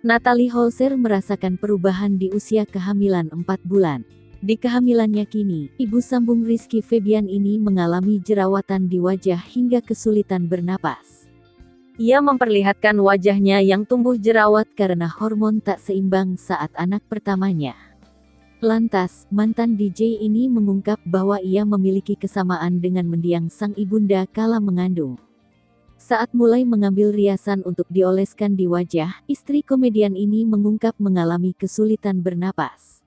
Natalie Holzer merasakan perubahan di usia kehamilan 4 bulan. Di kehamilannya kini, ibu sambung Rizky Febian ini mengalami jerawatan di wajah hingga kesulitan bernapas. Ia memperlihatkan wajahnya yang tumbuh jerawat karena hormon tak seimbang saat anak pertamanya. Lantas, mantan DJ ini mengungkap bahwa ia memiliki kesamaan dengan mendiang sang ibunda kala mengandung. Saat mulai mengambil riasan untuk dioleskan di wajah, istri komedian ini mengungkap mengalami kesulitan bernapas.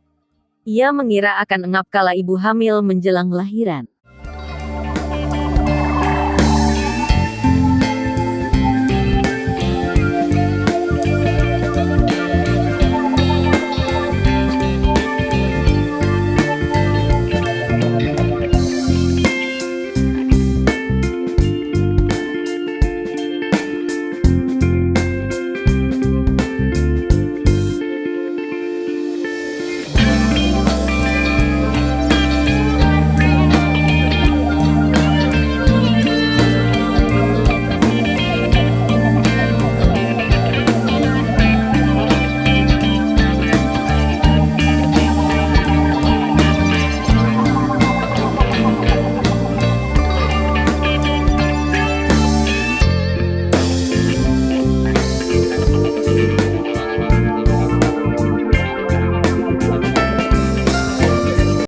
Ia mengira akan engap kala ibu hamil menjelang lahiran.